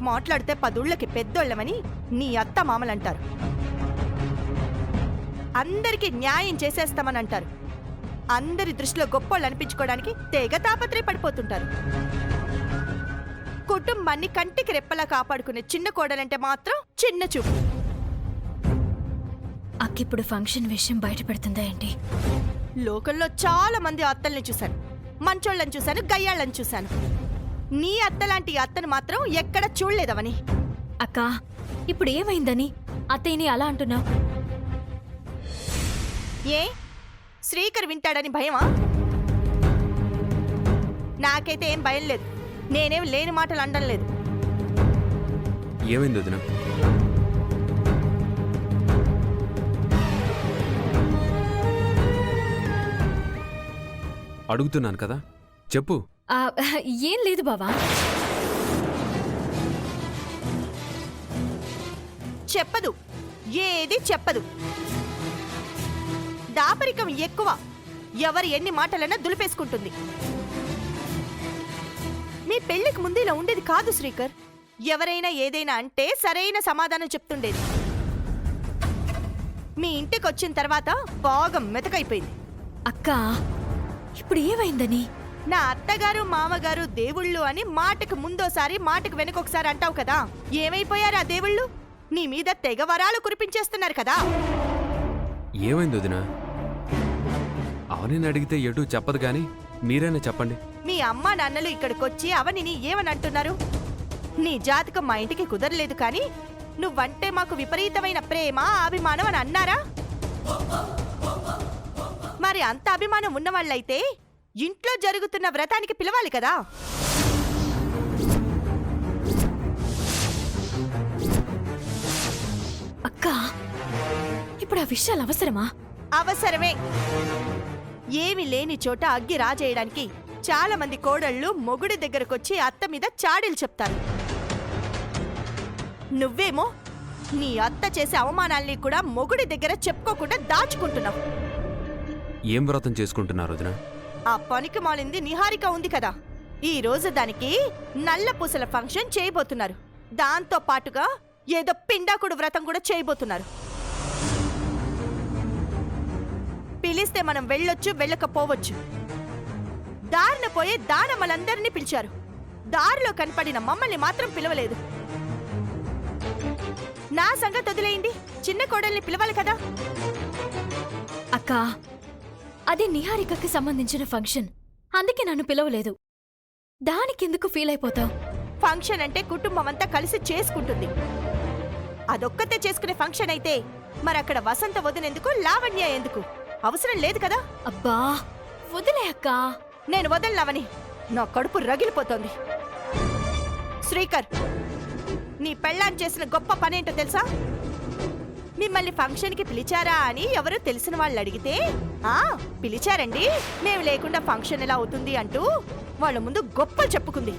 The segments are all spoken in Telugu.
మాట్లాడితే పదుళ్ళకి పెద్దోళ్ళమని నీ అత్త మామలంటారు. అందరికీ న్యాయం చేసేస్తామని అంటారు. అందరి దృష్టిలో గొప్పోళ్ళు అనిపించుకోవడానికి తెగ తాపత్రయపడిపోతుంటారు. కుటుంబాన్ని కంటికి రెప్పలా కాపాడుకునే చిన్న కోడలంటే మాత్రం చిన్న చూపు. అక్కిప్పుడు ఫంక్షన్ విషయం బయట పెడుతుందా ఏంటి? లోకంలో చాలా మంది అత్తల్ని చూశాను, మంచోళ్ళని చూశాను, గయ్యాళ్ళని చూశాను. నీ అత్తలాంటి అత్తను మాత్రం ఎక్కడ చూడలేదవని. అక్క, ఇప్పుడు ఏమైందని అత్తయ్యని అలా అంటున్నావు? ఏ శ్రీకర్ వింటాడని భయమా? నాకైతే ఏం భయం లేదు. నేనేం లేని మాటలు అనడం లేదు. ఏమైంది వదిన? అడుగుతున్నాను కదా, చెప్పు. ఏం లేదు బావా. చెప్పదు, ఏది చెప్పదు. దాపరికం ఎక్కువ. ఎవరు ఎన్ని మాటలన్నా దులిపేసుకుంటుంది. మీ పెళ్లికి ముందు ఇలా ఉండేది కాదు శ్రీకర్. ఎవరైనా ఏదైనా అంటే సరైన సమాధానం చెప్తుండేది. మీ ఇంటికి వచ్చిన తర్వాత బాగా మెతకైపోయింది. అక్క, ఇప్పుడు ఏమైందని? నా అత్తగారు మామగారు దేవుళ్ళు అని మాటకు ముందోసారి మాటకు వెనకొకసారి అంటావు కదా. ఏమైపోయారు ఆ దేవుళ్ళు? నీ మీద తెగ వరాలు కురిపించేస్తున్నారు కదా. ఏమైంది వదిన? అవనిని అడిగితే ఎటు చెప్పదు గాని మీరైనా చెప్పండి. మీ అమ్మా నాన్నలు ఇక్కడికొచ్చి అవనిని ఏమని అంటున్నారు? నీ జాతకం మా ఇంటికి కుదరలేదు కానీ నువ్వంటే మాకు విపరీతమైన ప్రేమ అభిమానం అని అన్నారా? మరి అంత అభిమానం ఉన్నవాళ్ళైతే ఇంట్లో జరుగుతున్న వ్రతానికి పిలవాలి కదా. అక్క, ఇప్పుడు ఆ విషయాలు అవసరమా? అవసరమే. ఏమి లేని చోట అగ్గి రాజేయడానికి చాలా మంది కోడళ్ళు మొగుడి దగ్గరకొచ్చి అత్త మీద చాడీలు చెప్తారు. నువ్వేమో నీ అత్త చేసే అవమానాల్ని కూడా మొగుడి దగ్గర చెప్పుకోకుండా దాచుకుంటున్నావు. ఏం వ్రతం చేసుకుంటున్నారు వదిన? ఆ పనికి మాలింది నిహారిక ఉంది కదా, ఈ రోజు దానికి నల్ల పూసల ఫంక్షన్ చేయబోతున్నారు. దాంతో పాటుగా ఏదో పిండాకుడు వ్రతం కూడా చేయబోతున్నారు. పిలిస్తే మనం వెళ్ళొచ్చు, వెళ్ళకపోవచ్చు. దారిన పోయే దానమ్మలందరినీ పిలిచారు. దారిలో కనపడిన మమ్మల్ని మాత్రం పిలవలేదు. నా సంగతి వదిలేయండి, చిన్న కోడల్ని పిలవాలి కదా. అక్క, అది నిహారికకి సంబంధించిన ఫంక్షన్, అందుకే నన్ను పిలవలేదు. దానికెందుకు ఫీల్ అయిపోతావు? ఫంక్షన్ అంటే కుటుంబం అంతా కలిసి చేసుకుంటుంది. అదొక్కతే చేసుకునే ఫంక్షన్ అయితే మరక్కడ వసంత వదినేందుకు, లావణ్య ఎందుకు? అవసరం లేదు కదా. అబ్బా వదిలే అక్క. నేను వదలనవని నా కడుపు రగిలిపోతోంది. శ్రీకర్, నీ పెళ్ళాన్ని చేసిన గొప్ప పనేంటో తెలుసా? మిమ్మల్ని ఫంక్షన్కి పిలిచారా అని ఎవరు తెలిసిన వాళ్ళు అడిగితే, పిలిచారండి, మేము లేకుండా ఫంక్షన్ ఎలా అవుతుంది అంటూ వాళ్ళ ముందు గొప్పలు చెప్పుకుంది.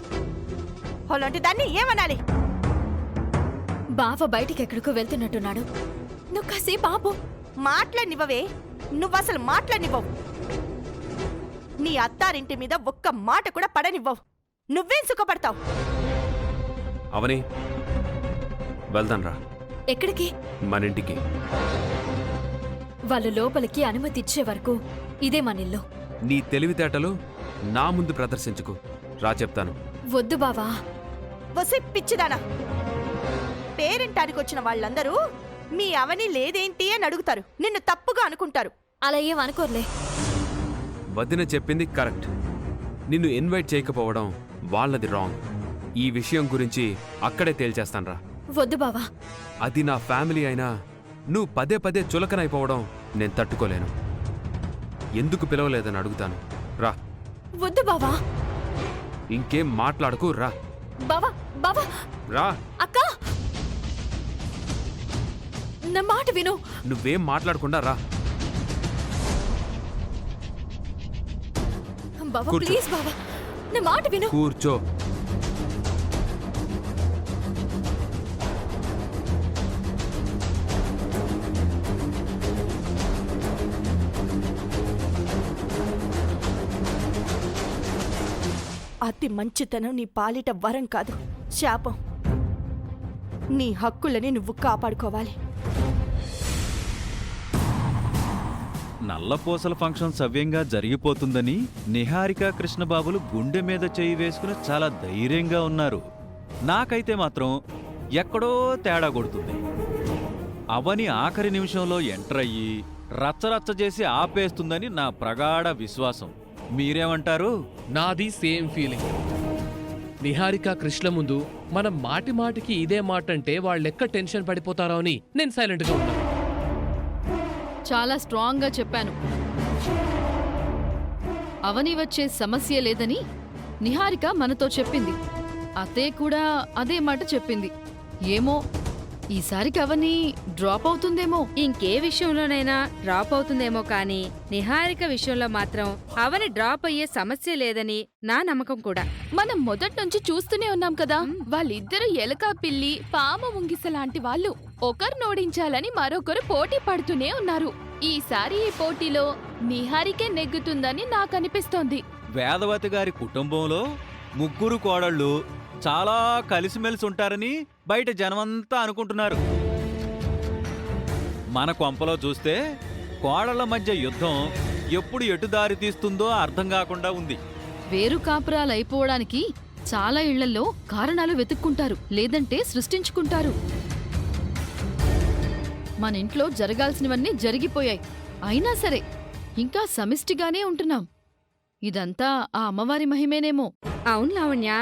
అలాంటి దాన్ని ఏమనాలి? బావ బయటికి ఎక్కడికో వెళ్తున్నట్టున్నాడు, నువ్వు కాసేపు ఆపు. మాట్లాడినివ్వవే, నువ్వసలు మాట్లాడినివ్వవు. నీ అత్తారింటి మీద ఒక్క మాట కూడా పడనివ్వవు. నువ్వేం సుఖపడతావు? అవని, వెళ్దాం రా. ఎక్కడికి? మన ఇంటికి. వాళ్ళు లోపలికి అనుమతి ఇచ్చే వరకు ఇదే మనిల్లు. నీ తెలివితేటలు నా ముందు ప్రదర్శించుకు. రా చెప్తాను. వద్దు బావా. వసే పిచ్చిదానా, పేరెంటానికి వచ్చిన వాళ్ళందరూ మీ అవని లేదేంటి అని అడుగుతారు. నిన్ను తప్పుగా అనుకుంటారు. అలా ఏం అనుకోర్లే. వదిన చెప్పింది కరెక్ట్. నిన్ను ఇన్వైట్ చేయకపోవడం వాళ్ళది రాంగ్. ఈ విషయం గురించి అక్కడే తేల్చేస్తాన్రా. వద్దు బావా. అది నా ఫ్యామిలీ అయినా నువ్వు పదే పదే చులకనైపోవడం నేను తట్టుకోలేను. ఎందుకు పిలవలేదని అడుగుతాను. రా. వద్దు బావా. ఇంకేం మాట్లాడకు. రా బావా. బావా. రా. అక్క, నా మాట విను. నువ్వేం మాట్లాడకుండా రా. బావా కూర్చో. ప్లీజ్ బావా, నా మాట విను. కూర్చో. అతి మంచితనం నీ పాలిట వరం కాదు, శాపం. నీ హక్కులని నువ్వు కాపాడుకోవాలి. నల్లపూసల ఫంక్షన్ సవ్యంగా జరిగిపోతుందని నిహారిక కృష్ణబాబులు గుండె మీద చేయి వేసుకుని చాలా ధైర్యంగా ఉన్నారు. నాకైతే మాత్రం ఎక్కడో తేడా కొడుతుంది. అవని ఆఖరి నిమిషంలో ఎంటర్ అయ్యి రచ్చరచ్చ చేసి ఆపేస్తుందని నా ప్రగాఢ విశ్వాసం. మీరేమంటారు? నాది సేమ్ ఫీలింగ్. నిహారిక కృష్ణ ముందు మనం మాటి మాటికి ఇదే మాట అంటే వాళ్ళెక్క టెన్షన్ పడిపోతారో అని నేను సైలెంట్గా ఉన్నాను. చాలా స్ట్రాంగ్గా చెప్పాను. అవని వచ్చే సమస్య లేదని నిహారిక మనతో చెప్పింది. అతే కూడా అదే మాట చెప్పింది. ఏమో ఈసారికి అవని డ్రాప్ అవుతుందేమో. ఇంకే విషయంలోనైనా డ్రాప్ అవుతుందేమో కానీ నిహారిక విషయంలో మాత్రం అవని డ్రాప్ అయ్యే సమస్య లేదని నా నమ్మకం కూడా. మనం మొదట్నుంచి చూస్తూనే ఉన్నాం కదా, వాళ్ళిద్దరూ ఎలక పిల్లి పాము ముంగిసలాంటి వాళ్ళు. ఒకరు నోడించాలని మరొకరు పోటీ పడుతూనే ఉన్నారు. ఈసారి ఈ పోటీలో నిహారికే నెగ్గుతుందని నాకనిపిస్తోంది. వేదవతి గారి కుటుంబంలో ముగ్గురు కోడళ్ళు చాలా కలిసిమెలిసి ఉంటారని బయట జనమంతా అనుకుంటున్నారు. మన కొంపలో చూస్తే కోడళ్ల మధ్య యుద్ధం ఎప్పుడు ఎటు దారి తీస్తుందో అర్థం కాకుండా ఉంది. వేరు కాపురాలైపోవడానికి చాలా ఇళ్లలో కారణాలు వెతుక్కుంటారు, లేదంటే సృష్టించుకుంటారు. మన ఇంట్లో జరగాల్సినవన్నీ జరిగిపోయాయి. అయినా సరే ఇంకా సమిష్టిగానే ఉంటున్నాం. ఇదంతా ఆ అమ్మవారి మహిమేనేమో. అవును లావణ్య,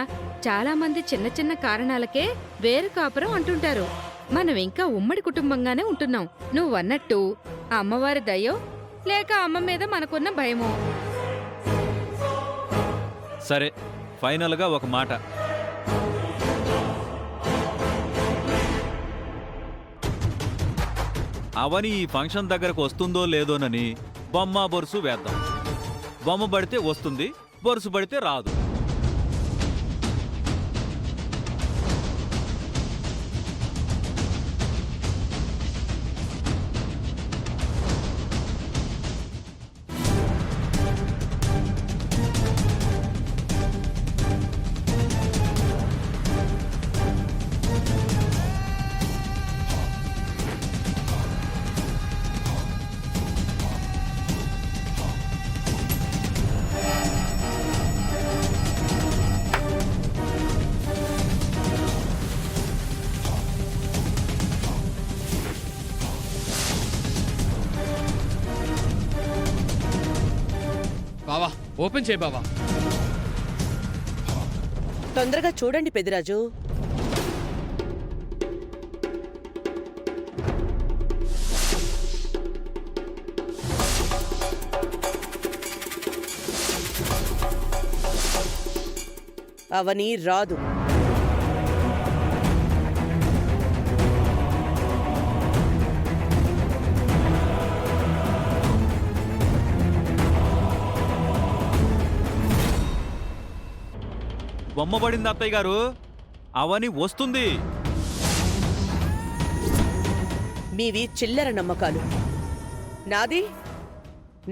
చాలా మంది చిన్న చిన్న కారణాలకే వేరు కాపురం అంటుంటారు. మనం ఇంకా ఉమ్మడి కుటుంబంగానే ఉంటున్నాం. నువ్వన్నట్టు అమ్మవారి దయో లేక అమ్మ మీద మనకున్న భయమో. సరే, ఫైనల్గా ఒక మాట. అవని ఈ ఫంక్షన్ దగ్గరకు వస్తుందో లేదోనని బొమ్మ బొరుసు వేద్దాం. బొమ్మ పడితే వస్తుంది, బొరుసు పడితే రాదు. బావా, ఓపెన్ చేయి బావా. తొందరగా చూడండి పెదిరాజు. అవని రాదు. బొమ్మ పడింది అత్తయ్య గారు, అవని వస్తుంది. మీవి చిల్లర నమ్మకాలు. నాది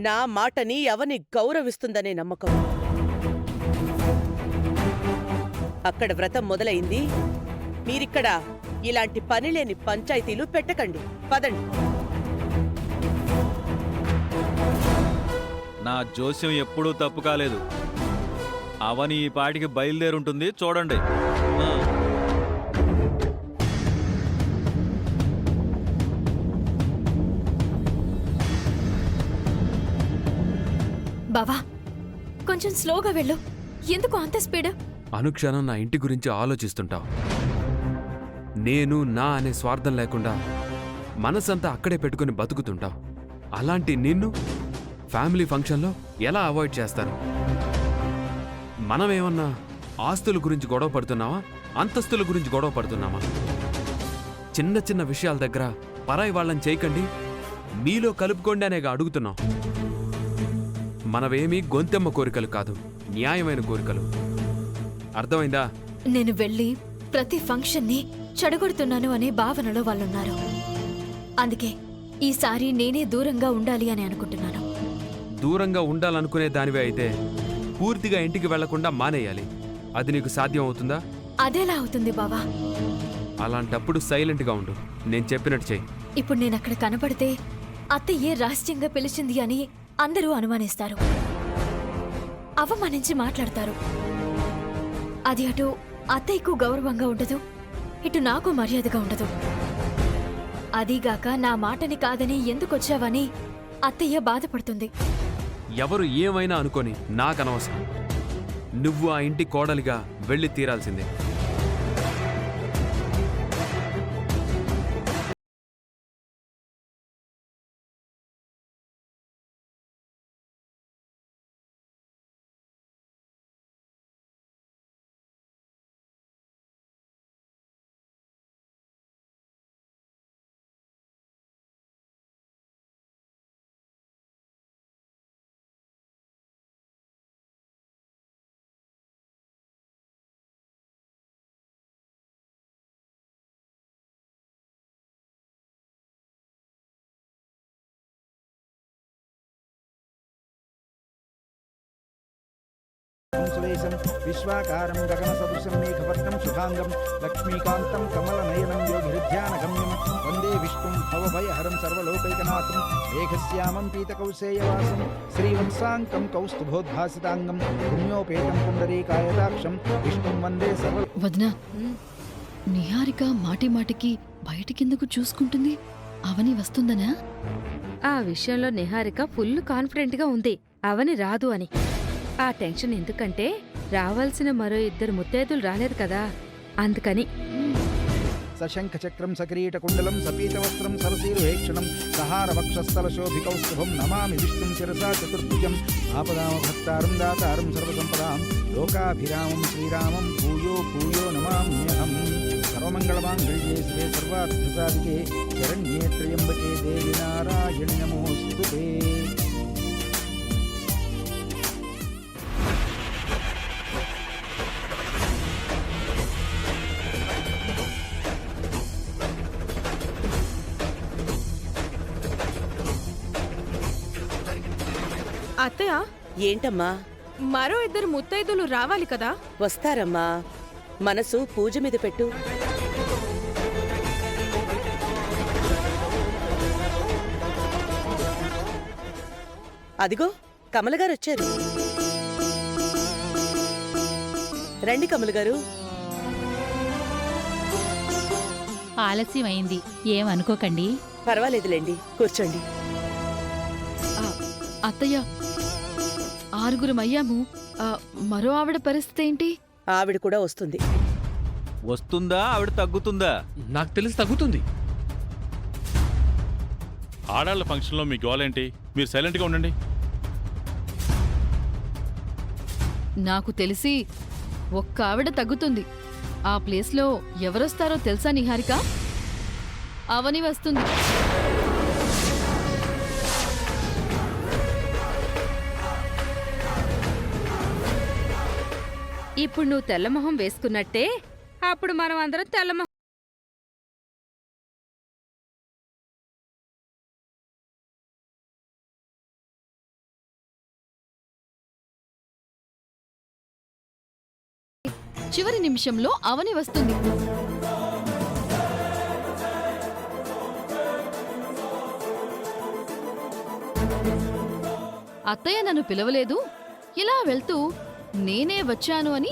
నా మాటని అవని గౌరవిస్తుందనే నమ్మకం. అక్కడ వ్రతం మొదలైంది. మీరిక్కడ ఇలాంటి పనిలేని పంచాయతీలు పెట్టకండి. పదండి. నా జోస్యం ఎప్పుడూ తప్పు కాలేదు. అవని ఈ పాటికి బయలుదేరుంటుంది, చూడండి. బావా, కొంచెం స్లోగా వెళ్ళు. ఎందుకు అంత స్పీడ్? అనుక్షణం నా ఇంటి గురించి ఆలోచిస్తుంటావు. నేను నా అనే స్వార్థం లేకుండా మనసంతా అక్కడే పెట్టుకుని బతుకుతుంటావు. అలాంటి నిన్ను ఫ్యామిలీ ఫంక్షన్లో ఎలా అవాయిడ్ చేస్తాను? మనమేమన్నా ఆస్తుల గురించి గొడవ పడుతున్నావా? అంతస్తుల గురించి గొడవ పడుతున్నామా? చిన్న చిన్న విషయాల దగ్గర పరాయి వాళ్ళని చేయకండి, మీలో కలుపుకోండి అనేగా అడుగుతున్నాం. మనవేమీ గొంతెమ్మ కోరికలు కాదు, న్యాయమైన కోరికలు. అర్థమైందా? నేను వెళ్ళి ప్రతి ఫంక్షన్ని చెడగొడుతున్నాను అనే భావనలో వాళ్ళున్నారు. అందుకే ఈసారి నేనే దూరంగా ఉండాలి అని అనుకుంటున్నాను. దూరంగా ఉండాలనుకునే దానివే అయితే పూర్తిగా ఇంటికి వెళ్లకుండా మానేయాలి. అది నీకు సాధ్యం అవుతుందా? అదెలా అవుతుంది బావా? అలాంటప్పుడు సైలెంట్గా ఉండు. నేను చెప్పినట్టు చెయ్యి. ఇప్పుడు నేను అక్కడ కనపడితే అత్తయ్యే రహస్యంగా పిలిచింది అని అందరూ అనుమానిస్తారు, అవమానించి మాట్లాడతారు. అది అటు అత్తయ్యకు గౌరవంగా ఉండదు, ఇటు నాకు మర్యాదగా ఉండదు. అదీగాక నా మాటని కాదని ఎందుకొచ్చావని అత్తయ్య బాధపడుతుంది. ఎవరు ఏమైనా అనుకొని నాకనవసరం. నువ్వు ఆ ఇంటి కోడలిగా వెళ్ళి తీరాల్సిందే. సురేశం విశ్వాకారం గగనసదృశం మేఘవర్ణం శుభాంగం లక్ష్మీకాంతం కమలనయనం యోగిహృధ్యానగమ్యం వందే విష్ణుం భవభయహరం సర్వలోకైకనాథం మేఘశ్యామం పీతకౌశేయవాసం శ్రీవంశాంకం కౌస్తుభోద్భాసితాంగం పుణ్యోపేతం పుండరీకాయతాక్షం విష్ణుం వందే సర్వ. వదినా, నిహారిక మాటి మాటికి బయటికెందుకు చూసుకుంటుంది? అవని వస్తుందనా? ఆ విషయంలో నిహారిక ఫుల్ కాన్ఫిడెంట్గా ఉంది అవని రాదు అని. ఆ టెన్షన్ ఎందుకంటే రావాల్సిన మరో 2 ముత్తైదులు రాలేదు కదా, అందుకని. సశంఖచక్రం సకిరీటకుండలం సపీతవస్త్రం సరసీరుహేక్షణం సహారవక్షస్థలశోభికౌస్తుభం నమామి విష్ణుం శిరసా చతుర్భుజం ఆపదామభక్తారం దాతారం సర్వసంపదాం లోకాభిరామం శ్రీరామం భూయో భూయో నమామ్యహం. సర్వమంగళమాంగళ్యే శివే సర్వార్థసాధికే శరణ్యే త్ర్యంబకే దేవి నారాయణి నమోస్తుతే. అత్తయ్య, ఏంటమ్మా? మరో 2 ముత్తైదులు రావాలి కదా? వస్తారమ్మా. మనసు పూజ మీద పెట్టు. అదిగో కమలగారు వచ్చారు. రండి కమలగారు. ఆలస్యమైంది, ఏమనుకోకండి. పర్వాలేదులేండి, కూర్చోండి. అత్తయ్య, 6 అయ్యాము. మరో ఆవిడ పరిస్థితి ఏంటి? ఆవిడ కూడా వస్తుంది. వస్తుందా ఆవిడ తగ్గుతుందా? నాకు తెలిసి తగ్గుతుంది. ఆడాళ్ళ ఫంక్షన్లో మీ గోలేంటి? మీరు సైలెంట్గా ఉండండి. నాకు తెలిసి ఒక్క ఆవిడ తగ్గుతుంది. ఆ ప్లేస్లో ఎవరొస్తారో తెలుసా నిహారిక? అవని వస్తుంది. ఇప్పుడు నువ్వు తెల్లమొహం వేసుకున్నట్టే అప్పుడు మనం అందరం తెల్లమొహం. చివరి నిమిషంలో అవని వస్తుంది. అత్తయ్య నన్ను పిలవలేదు, ఇలా వెళ్తూ నేనే వచ్చాను అని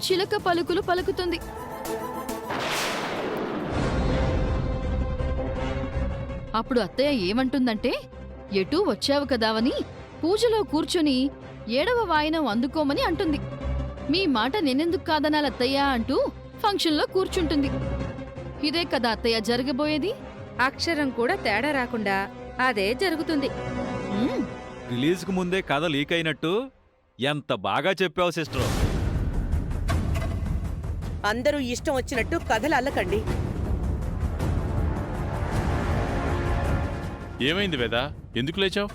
చిలక పలుకులు పలుకుతుంది. అప్పుడు అత్తయ్య ఏమంటుందంటే, ఎటూ వచ్చావు కదావని పూజలో కూర్చొని 7వ వాయినం అందుకోమని అంటుంది. మీ మాట నేనెందుకు కాదనాలత్తయ్యా అంటూ ఫంక్షన్లో కూర్చుంటుంది. ఇదే కదా అత్తయ్య జరగబోయేది. అక్షరం కూడా తేడా రాకుండా అదే జరుగుతుంది. రిలీజ్కు ముందే కథ లీక్ అయినట్టు ఎంత బాగా చెప్పావు సిస్టర్. అందరూ ఇష్టం వచ్చినట్టు కథలు అల్లకండి. ఏమైంది వేదా? ఎందుకు లేచావు?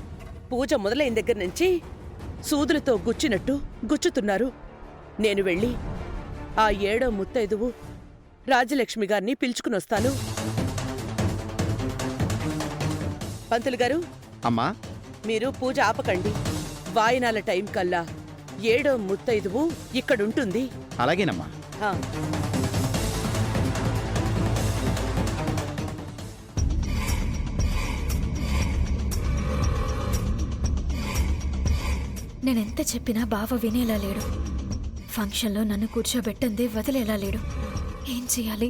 పూజ మొదలైన దగ్గర నుంచి సూదులతో గుచ్చినట్టు గుచ్చుతున్నారు. నేను వెళ్ళి ఆ 7వ ముత్తైదువు రాజలక్ష్మి గారిని పిలుచుకునొస్తాను. పంతులు గారు, అమ్మా, మీరు పూజ ఆపకండి. వాయినాల టైం కల్లా 7వ ముత్తైదువు ఇక్కడుంటుంది. అలాగేనమ్మా. ఆ. నేనెంత చెప్పినా బావ వినేలా లేడు. ఫంక్షన్లో నన్ను కూర్చోబెట్టందే వదిలేలా లేడు. ఏం చేయాలి?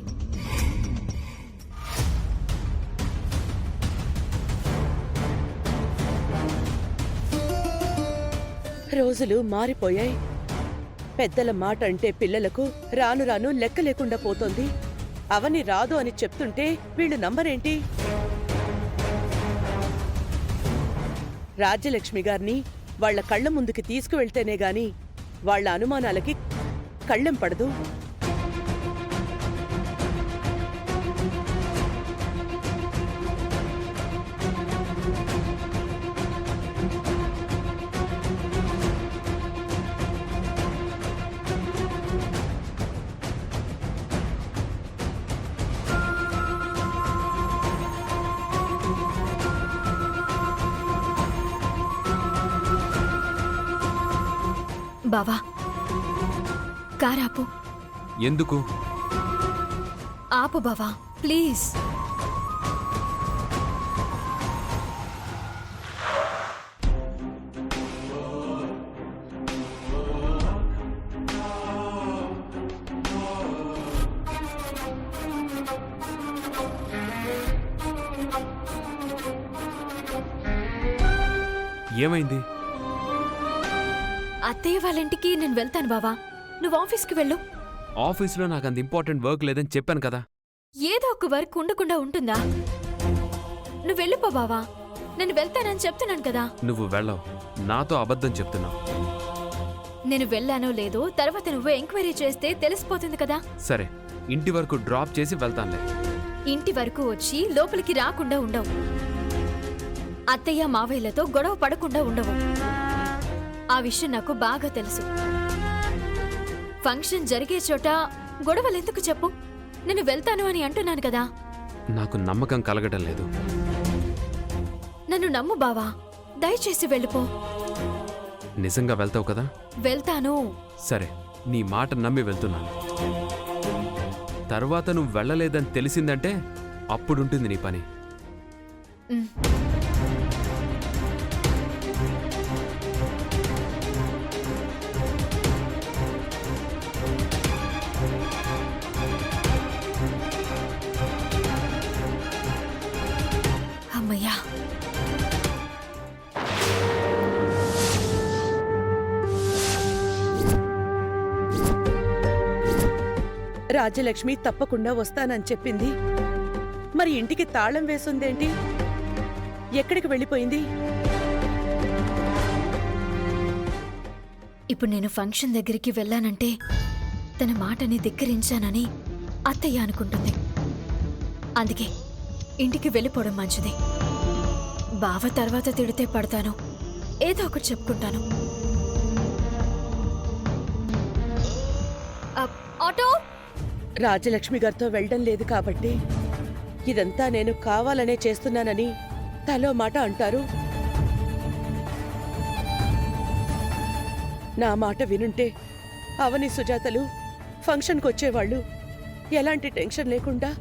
రోజులు మారిపోయాయి. పెద్దల మాట అంటే పిల్లలకు రాను రాను లెక్క లేకుండా పోతోంది. అవని రాదు అని చెప్తుంటే వీళ్ళు నంబరేంటి? రాజ్యలక్ష్మి గారిని వాళ్ల కళ్ల ముందుకి తీసుకువెళ్తేనే గాని వాళ్ల అనుమానాలకి కళ్ళెం పడదు. బావా, కారాపు. ఎందుకు? ఆపు బావా, ప్లీజ్. ఏమైంది? అత్తయ్య వాళ్ళ ఇంటికి నేను వెళ్తాను బావా, నువ్వు ఆఫీస్కి వెళ్ళు. ఆఫీస్లో నాకు అంత ఇంపార్టెంట్ వర్క్ లేదని చెప్పాను కదా. ఏదో ఒక వర్క్ ఉండకుండా ఉంటుందా? నువ్వు వెళ్ళిపో బావా, నేను వెళ్తానని చెప్తున్నాను కదా. నువ్వు వెళ్ళవు, నాతో అబద్ధం చెప్తున్నావు. నేను వెళ్ళానో లేదో తర్వాత నువ్వు ఎంక్వైరీ చేస్తే తెలిసిపోతుంది కదా. సరే, ఇంటి వరకు డ్రాప్ చేసి వెళ్తానులే. ఇంటి వరకు వచ్చి లోపలికి రాకుండా ఉండవు. అత్తయ్య మావయ్యలతో గొడవ పడకుండా ఉండవు. ఆ విషయం నాకు బాగా తెలుసు. ఫంక్షన్ జరిగే చోట గొడవలెందుకు చెప్పు? నేను వెళ్తాను అని అంటున్నాను కదా. నాకు నమ్మకం కలగడం లేదు. నన్ను నమ్ము బావా, దయచేసి వెళ్ళిపో. నిజంగా వెళ్తావు కదా? వెళ్తాను. సరే, నీ మాట నమ్మి వెళ్తున్నాను. తర్వాత నువ్వు వెళ్ళలేదని తెలిసిందంటే అప్పుడుంటుంది నీ పని. ఉమ్. అమ్మయ్యా. రాజ్యలక్ష్మి తప్పకుండా వస్తానని చెప్పింది. మరి ఇంటికి తాళం వేసుందేంటి? ఎక్కడికి వెళ్ళిపోయింది? ఇప్పుడు నేను ఫంక్షన్ దగ్గరికి వెళ్ళానంటే తన మాటని ధిక్కరించానని అత్తయ్య అనుకుంటుంది. అందుకే ఇంటికి వెళ్ళిపోవడం మంచిది. బావ తర్వాత తిడితే పడతాను, ఏదో ఒకటి చెప్పుకుంటాను. ఆటో. రాజ్యలక్ష్మి గారితో వెళ్ళడం లేదు కాబట్టి ఇదంతా నేను కావాలనే చేస్తున్నానని తలో మాట అంటారు. నా మాట వినుంటే అవని సుజాతలు ఫంక్షన్కి వచ్చేవాళ్ళు. ఎలాంటి టెన్షన్ లేకుండా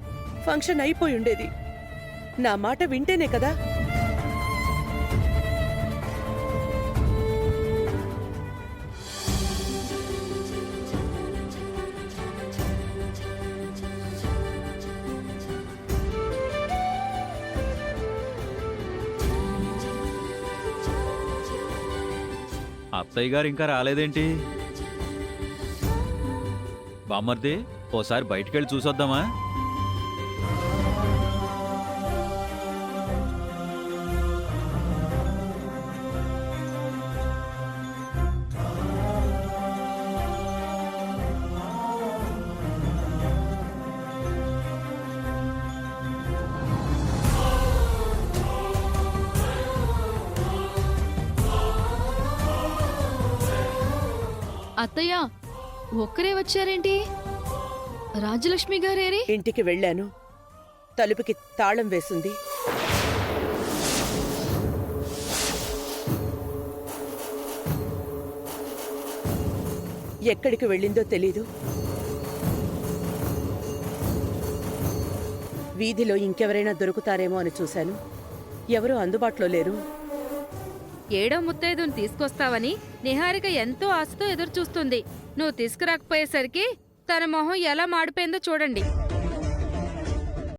ఫంక్షన్ అయిపోయి ఉండేది. నా మాట వింటేనే కదా. అత్తయ్య గారు ఇంకా రాలేదేంటి? బామ్మర్ది, ఓసారి బయటికెళ్ళి చూసొద్దామా? అత్తయ్య, ఒక్కరే వచ్చారేంటి? రాజ్యలక్ష్మి గారేరి? ఇంటికి వెళ్ళాను. తలుపుకి తాళం వేసింది. ఎక్కడికి వెళ్ళిందో తెలీదు. వీధిలో ఇంకెవరైనా దొరుకుతారేమో అని చూశాను. ఎవరూ అందుబాటులో లేరు. ఏడో ముత్తైదుని తీసుకొస్తావని నిహారిక ఎంతో ఆశతో ఎదురు చూస్తుంది. నువ్వు తీసుకురాకపోయేసరికి తన మొహం ఎలా మాడిపోయిందో చూడండి.